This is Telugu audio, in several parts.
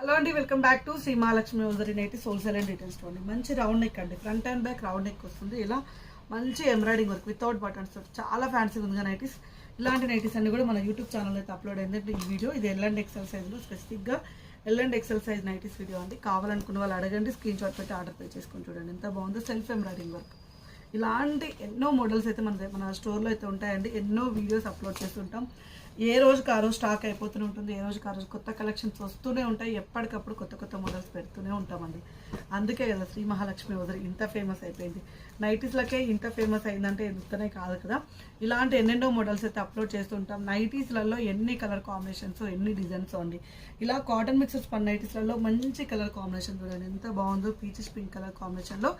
హలో అండి, welcome back to Shri Mahalakshmi wholesale nighties wholesale and retail store అండి. మంచి రౌండ్ నెక్ అండి, front and back round neck వస్తుంది. ఇలా మంచి ఎంబ్రాయిడింగ్ వర్క్ వితౌట్ బటన్స్ చాలా ఫ్యాన్సీగా ఉంది నైటీస్. ఇలాంటి నైటీస్ అన్ని కూడా మన యూట్యూబ్ ఛానల్ అయితే అప్లోడ్ అయింది. ఈ వీడియో ఇది ఎల్ అండ్ ఎక్సెల్ సైజ్లో స్పెసిఫిక్గా L and XL size nighties video అండి. కావాలనుకున్న వాళ్ళు అడగండి, స్క్రీన్ షాట్ పెట్టి ఆర్డర్ పే చేసుకొని చూడండి. ఎంత బాగుందో సెల్ఫ్ ఎంబ్రాయిడింగ్ వర్క్. ఇలాంటి ఎన్నో మోడల్స్ అయితే మన స్టోర్లో అయితే ఉంటాయండి. ఎన్నో వీడియోస్ అప్లోడ్ చేస్తుంటాం. ఏ రోజుకి ఆ రోజు స్టాక్ అయిపోతూనే ఉంటుంది. ఏ రోజుకి ఆ రోజు కొత్త కలెక్షన్స్ వస్తూనే ఉంటాయి. ఎప్పటికప్పుడు కొత్త కొత్త మోడల్స్ పెడుతూనే ఉంటామండి. అందుకే కదా శ్రీ మహాలక్ష్మి హోల్సేల్ ఇంత ఫేమస్ అయిపోయింది. నైటీస్లకే ఇంత ఫేమస్ అయిందంటే ఎంతనే కాదు కదా. ఇలాంటి ఎన్నెన్నో మోడల్స్ అయితే అప్లోడ్ చేస్తుంటాం. నైటీస్లలో ఎన్ని కలర్ కాంబినేషన్స్, ఎన్ని డిజైన్స్ అండి. ఇలా కాటన్ మిక్సెస్ పన్ నైటీస్లలో మంచి కలర్ కాంబినేషన్ చూడండి ఎంత బాగుందో. పీచెస్ పింక్ కలర్ కాంబినేషన్లో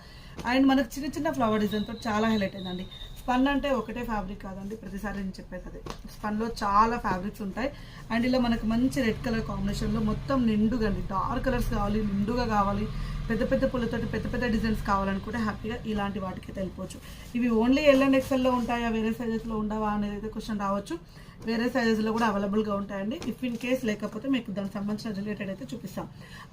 అండ్ మనకు చిన్న చిన్న ఫ్లవర్ డిజైన్తో చాలా హైలైట్ అయిందండి. స్పన్ అంటే ఒకటే ఫ్యాబ్రిక్ కాదండి, ప్రతిసారి నేను చెప్పేది అదే. స్పన్లో చాలా ఫ్యాబ్రిక్స్ ఉంటాయి. అండ్ ఇలా మనకు మంచి రెడ్ కలర్ కాంబినేషన్లో మొత్తం నిండుగా అండి, డార్క్ కలర్స్ కావాలి, నిండుగా కావాలి, పెద్ద పెద్ద పుల్లతోటి పెద్ద పెద్ద డిజైన్స్ కావాలనుకుంటే హ్యాపీగా ఇలాంటి వాటికి వెళ్ళిపోవచ్చు. ఇవి ఓన్లీ ఎల్ అండ్ ఎక్సెల్లో ఉంటాయా, వేరే సైజెస్లో ఉండవా అనేది అయితే క్వశ్చన్ రావచ్చు. వేరే సైజెస్లో కూడా అవైలబుల్గా ఉంటాయండి. ఇఫ్ ఇన్ కేస్ లేకపోతే మీకు దానికి సంబంధించిన రిలేటెడ్ అయితే చూపిస్తాం.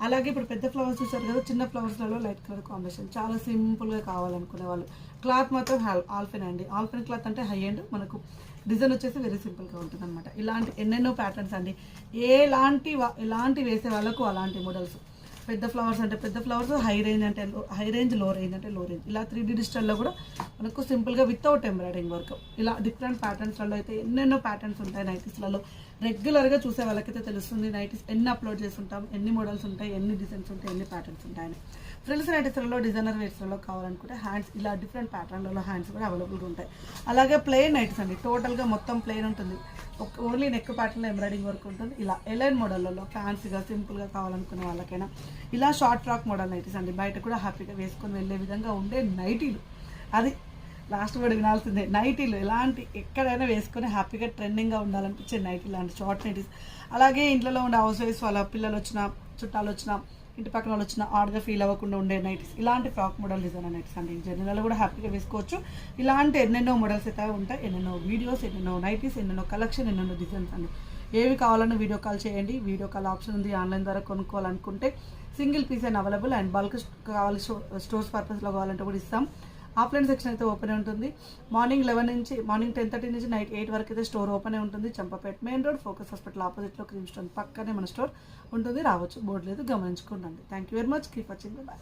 అలాగే ఇప్పుడు పెద్ద ఫ్లవర్స్ చూసారు కదా, చిన్న ఫ్లవర్స్లలో లైట్ కలర్ కాంబినేషన్ చాలా సింపుల్గా కావాలనుకునే వాళ్ళు. క్లాత్ మాత్రం ఆల్ఫెన్ అండి. ఆల్ఫెన్ క్లాత్ అంటే హై అండ్, మనకు డిజైన్ వచ్చేసి వెరీ సింపుల్గా ఉంటుంది అనమాట. ఇలాంటి ఎన్నెన్నో ప్యాటర్న్స్ అండి. ఎలాంటి వేసే వాళ్ళకు అలాంటి మోడల్స్. పెద్ద ఫ్లవర్స్ అంటే పెద్ద ఫ్లవర్స్, హై రేంజ్ అంటే హై రేంజ్, లో రేంజ్ అంటే లో రేంజ్. ఇలా 3D డిజిటల్లో కూడా మనకు సింపుల్గా వితౌట్ ఎంబ్రాయిడింగ్ వర్క్. ఇలా డిఫరెంట్ ప్యాటర్న్స్లలో అయితే ఎన్నెన్నో ప్యాటర్న్స్ ఉంటాయి నైటీస్లలో. రెగ్యులర్గా చూసే వాళ్ళకైతే తెలుస్తుంది నైటీస్ ఎన్ని అప్లోడ్ చేస్తుంటాం, ఎన్ని మోడల్స్ ఉంటాయి, ఎన్ని డిజైన్స్ ఉంటాయి, ఎన్ని ప్యాటర్న్స్ ఉంటాయని. ఫ్రిల్స్ నైటీస్లలో, డిజైనర్ వేర్స్లలో కావాలనుకుంటే హ్యాండ్స్ ఇలా డిఫరెంట్ ప్యాటర్న్లలో హ్యాండ్స్ కూడా అవైలబుల్గా ఉంటాయి. అలాగే ప్లెయిన్ నైటీస్ అండి, టోటల్గా మొత్తం ప్లెయిన్ ఉంటుంది. ఓన్లీ నెక్ ప్యాటర్న్లో ఎంబ్రాయిడింగ్ వర్క్ ఉంటుంది. ఇలా ఎలైన్ మోడల్లో ఫ్యాన్సీగా సింపుల్గా కావాలనుకునే వాళ్ళకైనా ఇలా షార్ట్ ఫ్రాక్ మోడల్ నైటీస్ అండి. బయట కూడా హ్యాపీగా వేసుకొని వెళ్ళే విధంగా ఉండే నైటీలు. అది లాస్ట్ వర్డ్ వినాల్సిందే, నైటీలు. ఎలాంటి ఎక్కడైనా వేసుకొని హ్యాపీగా ట్రెండింగ్గా ఉండాలనిపించే నైటీ లాంటి షార్ట్ నైటీస్. అలాగే ఇంట్లో ఉండే హౌస్ వైఫ్స్ వాళ్ళ పిల్లలు వచ్చినా, చుట్టాలు వచ్చినా, ఇంటి పక్కన వాళ్ళు వచ్చిన ఆర్డ్గా ఫీల్ అవ్వకుండా ఉండే నైటీస్. ఇలాంటి ఫ్రాక్ మోడల్ డిజైన్ నైటీస్ అండి. జనరల్ కూడా హ్యాపీగా వేసుకోవచ్చు. ఇలాంటి ఎన్నెన్నో మోడల్స్ అయితే ఉంటాయి. ఎన్నెన్నో వీడియోస్, ఎన్నెన్నో నైటీస్, ఎన్నెన్నో కలెక్షన్, ఎన్నెన్నో డిజైన్స్ అండి. ఏవి కావాలన్నా వీడియో కాల్ చేయండి. వీడియో కాల్ ఆప్షన్ ఉంది. ఆన్లైన్ ద్వారా కొనుక్కోవాలనుకుంటే single piece and available. And bulk కావాలి, స్టోర్స్ పర్పస్లో కావాలంటే కూడా ఇస్తాం. ఆఫ్లైన్ సెక్షన్ అయితే ఓపెన్ ఉంటుంది. మార్నింగ్ 10:30 నుంచి నైట్ 8 వరకు అయితే స్టోర్ ఓపెన్ ఉంటుంది. Champapet main road, focus hospital ఆపోజిట్లో క్రీమ్ స్టోన్ పక్కనే మన స్టోర్ ఉంటుంది. రావచ్చు, బోర్డు లేదు, గమనించుకోండి. Thank you very much. Keep watching. Bye.